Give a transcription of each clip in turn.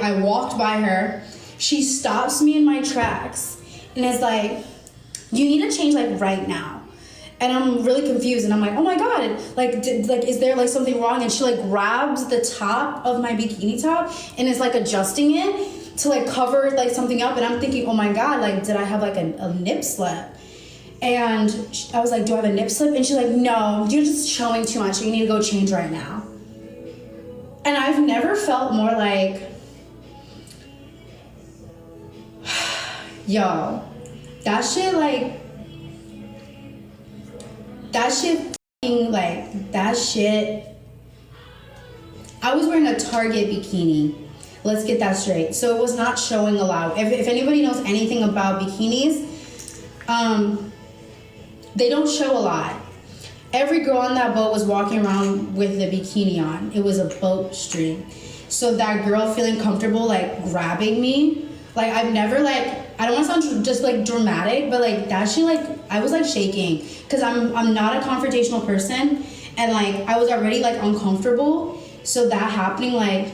I walked by her. She stops me in my tracks and is like, you need to change like right now. And I'm really confused, and I'm like, oh my God, like, is there like something wrong? And she like grabs the top of my bikini top and is like adjusting it to like cover like something up. And I'm thinking, oh my God, like, did I have like a nip slip? And I was like, do I have a nip slip? And she's like, no, you're just showing too much. You need to go change right now. And I've never felt more like, yo, that shit like, that shit, I was wearing a Target bikini. Let's get that straight. So it was not showing a lot. If anybody knows anything about bikinis, they don't show a lot. Every girl on that boat was walking around with a bikini on. It was a boat stream. So that girl feeling comfortable, like, grabbing me, like, I've never, like, I don't want to sound just, like, dramatic, but, like, that shit, like, I was, like, shaking. Because I'm not a confrontational person. And, like, I was already, like, uncomfortable. So that happening, like,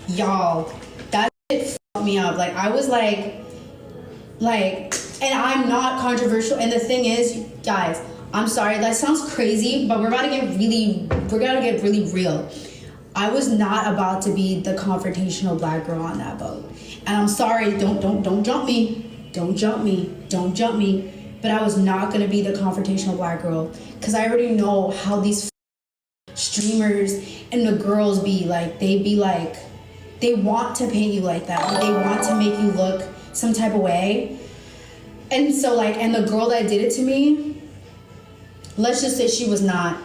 y'all, that shit fucked me up. Like, I was, like, and I'm not controversial. And the thing is, guys, I'm sorry, that sounds crazy, but we're gonna get really real. I was not about to be the confrontational black girl on that boat. And I'm sorry, don't jump me. Don't jump me. But I was not gonna be the confrontational black girl. Cause I already know how these streamers and the girls be like, they want to paint you like that. Like, they want to make you look some type of way. And so like, and the girl that did it to me, let's just say she was not.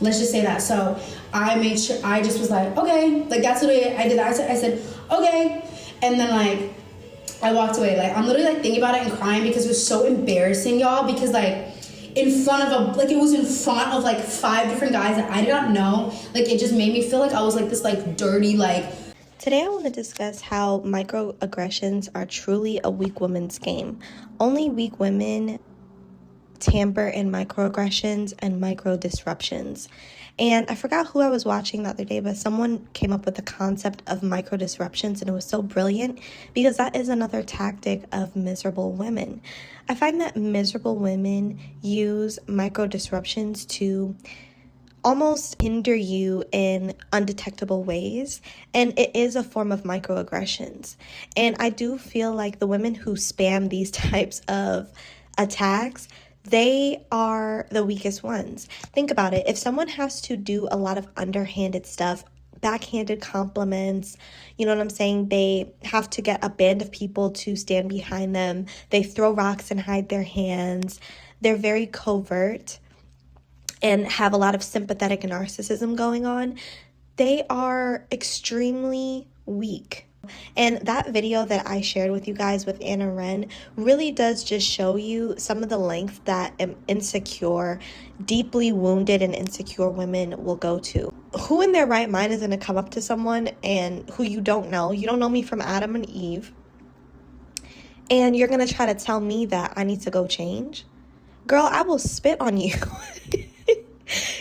Let's just say that. So I made sure, I just was like, okay, like that's what I did. I said, okay. And then like, I walked away. Like, I'm literally like thinking about it and crying because it was so embarrassing, y'all. Because like, in front of it was in front of like 5 different guys that I did not know. Like, it just made me feel like I was like this like dirty, like. Today I want to discuss how microaggressions are truly a weak woman's game. Only weak women tamper in microaggressions and micro disruptions. And I forgot who I was watching the other day, but someone came up with the concept of micro disruptions, and it was so brilliant because that is another tactic of miserable women. I find that miserable women use micro disruptions to almost hinder you in undetectable ways, and it is a form of microaggressions. And I do feel like the women who spam these types of attacks, they are the weakest ones. Think about it. If someone has to do a lot of underhanded stuff, backhanded compliments, you know what I'm saying? They have to get a band of people to stand behind them. They throw rocks and hide their hands. They're very covert and have a lot of sympathetic narcissism going on. They are extremely weak. And that video that I shared with you guys with Anna Wren really does just show you some of the lengths that insecure, deeply wounded and insecure women will go to. Who in their right mind is going to come up to someone and who you don't know me from Adam and Eve, and you're going to try to tell me that I need to go change? Girl, I will spit on you.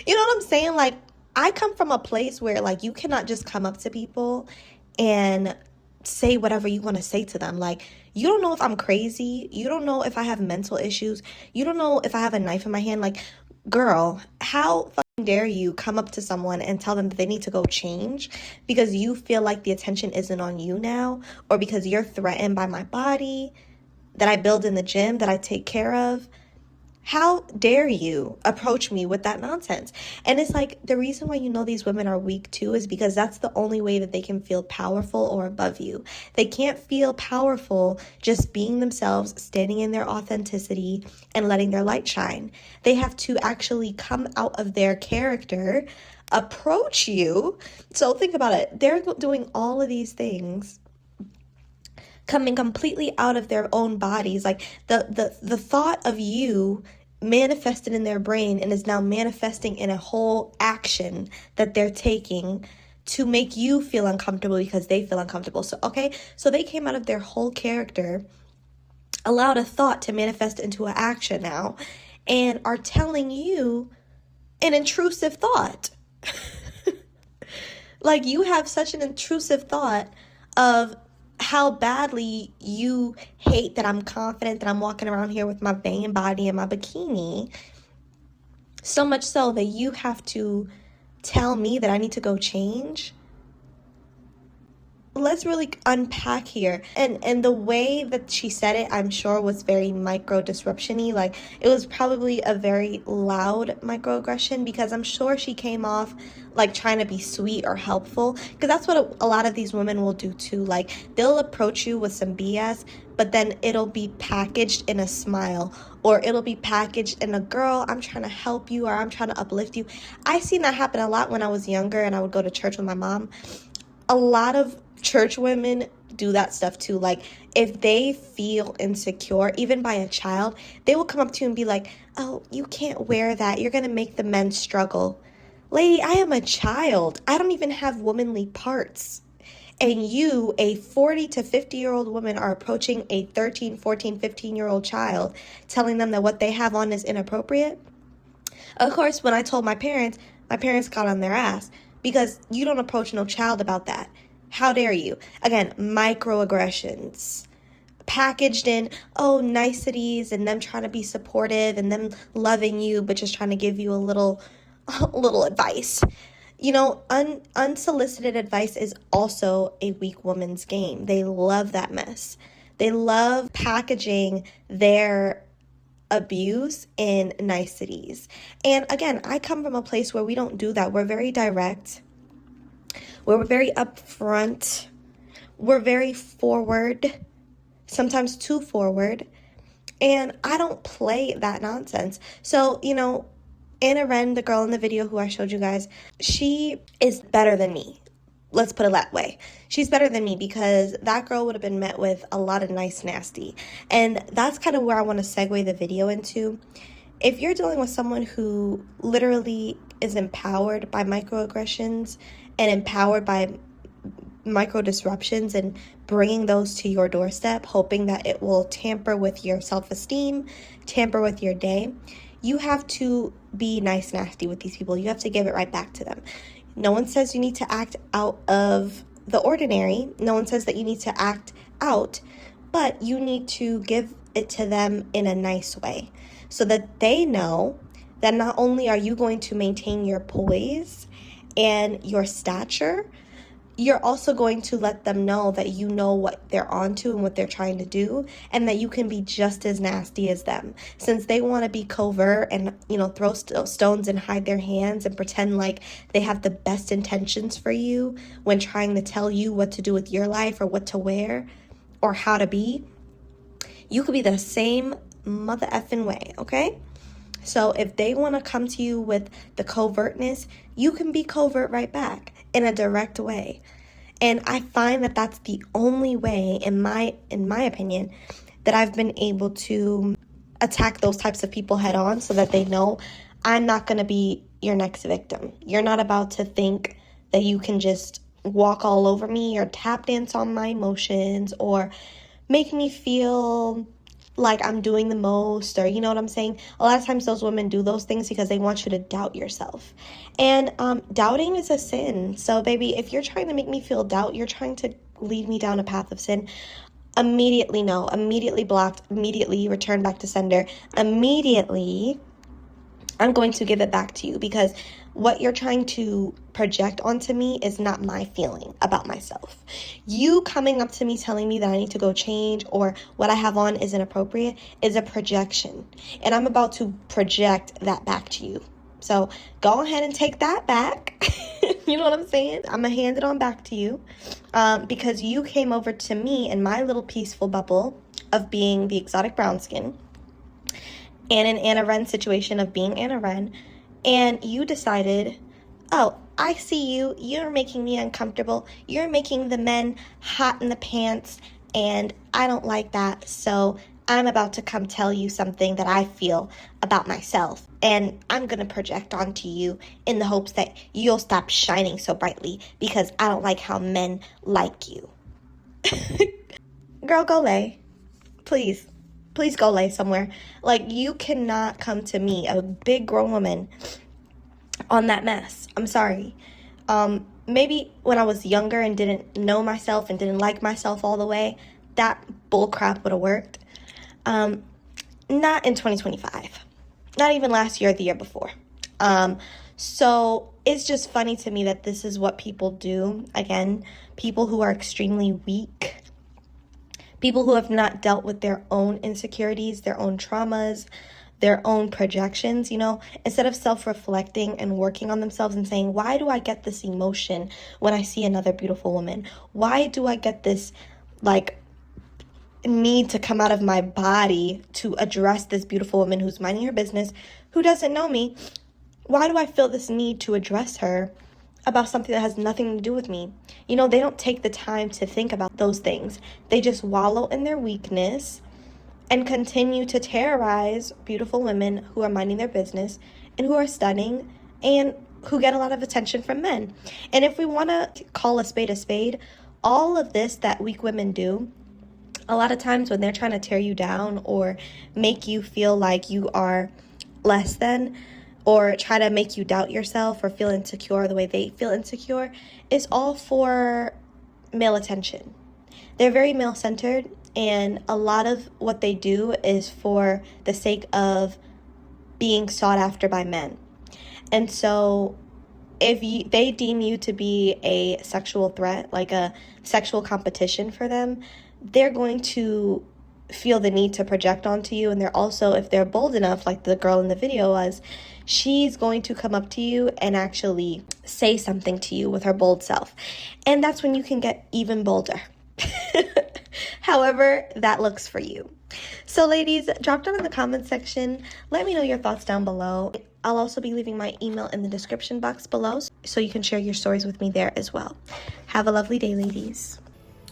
You know what I'm saying? Like, I come from a place where, like, you cannot just come up to people and say whatever you want to say to them. Like, you don't know if I'm crazy. You don't know if I have mental issues. You don't know if I have a knife in my hand. Like, girl, how fucking dare you come up to someone and tell them that they need to go change because you feel like the attention isn't on you now, or because you're threatened by my body that I build in the gym, that I take care of? How dare you approach me with that nonsense? And it's like, the reason why you know these women are weak too is because that's the only way that they can feel powerful or above you. They can't feel powerful just being themselves, standing in their authenticity and letting their light shine. They have to actually come out of their character, approach you. So think about it. They're doing all of these things, coming completely out of their own bodies. Like, the thought of you manifested in their brain and is now manifesting in a whole action that they're taking to make you feel uncomfortable because they feel uncomfortable. So they came out of their whole character, allowed a thought to manifest into an action now, and are telling you an intrusive thought. Like, you have such an intrusive thought of how badly you hate that I'm confident that I'm walking around here with my banging body and my bikini. So much so that you have to tell me that I need to go change. Let's really unpack here. And the way that she said it, I'm sure, was very micro disruption-y. Like, it was probably a very loud microaggression, because I'm sure she came off like trying to be sweet or helpful, because that's what a lot of these women will do too. Like, they'll approach you with some BS, but then it'll be packaged in a smile, or it'll be packaged in a, girl, I'm trying to help you, or I'm trying to uplift you. I seen that happen a lot when I was younger and I would go to church with my mom. A lot of church women do that stuff too. Like, if they feel insecure, even by a child, they will come up to you and be like, oh, you can't wear that, you're gonna make the men struggle. Lady, I am a child. I don't even have womanly parts. And you, a 40 to 50-year-old woman, are approaching a 13, 14, 15-year-old child, telling them that what they have on is inappropriate. Of course, when I told my parents got on their ass, because you don't approach no child about that. How dare you? Again, microaggressions. Packaged in, oh, niceties, and them trying to be supportive, and them loving you, but just trying to give you a little advice. You know, unsolicited advice is also a weak woman's game. They love that mess. They love packaging their abuse in niceties. And again, I come from a place where we don't do that. We're very direct. We're very upfront. We're very forward, sometimes too forward. And I don't play that nonsense. So, you know, Anna Wren, the girl in the video who I showed you guys, she is better than me. Let's put it that way. She's better than me, because that girl would have been met with a lot of nice nasty. And that's kind of where I want to segue the video into. If you're dealing with someone who literally is empowered by microaggressions and empowered by micro disruptions and bringing those to your doorstep, hoping that it will tamper with your self-esteem, tamper with your day, you have to be nice nasty with these people. You have to give it right back to them. No one says you need to act out of the ordinary. No one says that you need to act out, but you need to give it to them in a nice way, so that they know that not only are you going to maintain your poise and your stature, you're also going to let them know that you know what they're onto and what they're trying to do, and that you can be just as nasty as them. Since they want to be covert and, you know, throw stones and hide their hands and pretend like they have the best intentions for you when trying to tell you what to do with your life or what to wear or how to be, you could be the same mother effing way, okay? So if they want to come to you with the covertness, you can be covert right back in a direct way. And I find that that's the only way, in my opinion, that I've been able to attack those types of people head on, so that they know I'm not going to be your next victim. You're not about to think that you can just walk all over me or tap dance on my emotions or make me feel like I'm doing the most, or you know what I'm saying? A lot of times those women do those things because they want you to doubt yourself. And doubting is a sin. So baby, if you're trying to make me feel doubt, you're trying to lead me down a path of sin, immediately no, immediately blocked, immediately return back to sender, immediately I'm going to give it back to you, because what you're trying to project onto me is not my feeling about myself. You coming up to me telling me that I need to go change or what I have on is inappropriate is a projection. And I'm about to project that back to you. So go ahead and take that back. You know what I'm saying? I'm going to hand it on back to you, because you came over to me in my little peaceful bubble of being the exotic brown skin, and an Anna Wren situation of being Anna Wren, and you decided, oh, I see you, you're making me uncomfortable, you're making the men hot in the pants, and I don't like that, so I'm about to come tell you something that I feel about myself, and I'm going to project onto you in the hopes that you'll stop shining so brightly, because I don't like how men like you. Girl, go lay. Please. Please go lay somewhere. Like, you cannot come to me, a big grown woman, on that mess. I'm sorry. maybe when I was younger and didn't know myself and didn't like myself all the way, that bull crap would have worked. Not in 2025. Not even last year or the year before. So it's just funny to me that this is what people do. Again, people who are extremely weak, people who have not dealt with their own insecurities, their own traumas, their own projections, instead of self-reflecting and working on themselves and saying, why do I get this emotion when I see another beautiful woman? Why do I get this, need to come out of my body to address this beautiful woman who's minding her business, who doesn't know me? Why do I feel this need to address her about something that has nothing to do with me? They don't take the time to think about those things. They just wallow in their weakness and continue to terrorize beautiful women who are minding their business and who are stunning and who get a lot of attention from men. And if we want to call a spade, all of this that weak women do, a lot of times when they're trying to tear you down or make you feel like you are less than, or try to make you doubt yourself or feel insecure the way they feel insecure, is all for male attention. They're very male-centered, and a lot of what they do is for the sake of being sought after by men. And so if they deem you to be a sexual threat, like a sexual competition for them, they're going to feel the need to project onto you. And they're also, if they're bold enough, like the girl in the video was, she's going to come up to you and actually say something to you with her bold self. And that's when you can get even bolder. However that looks for you. So ladies, drop down in the comments section. Let me know your thoughts down below. I'll also be leaving my email in the description box below, so you can share your stories with me there as well. Have a lovely day, ladies.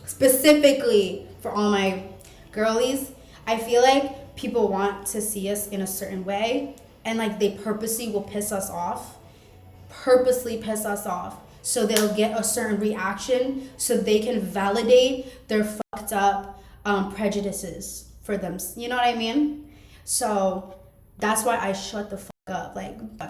Specifically for all my girlies, I feel like people want to see us in a certain way, and they purposely will purposely piss us off, so they'll get a certain reaction so they can validate their fucked up prejudices for them. You know what I mean? So that's why I shut the fuck up.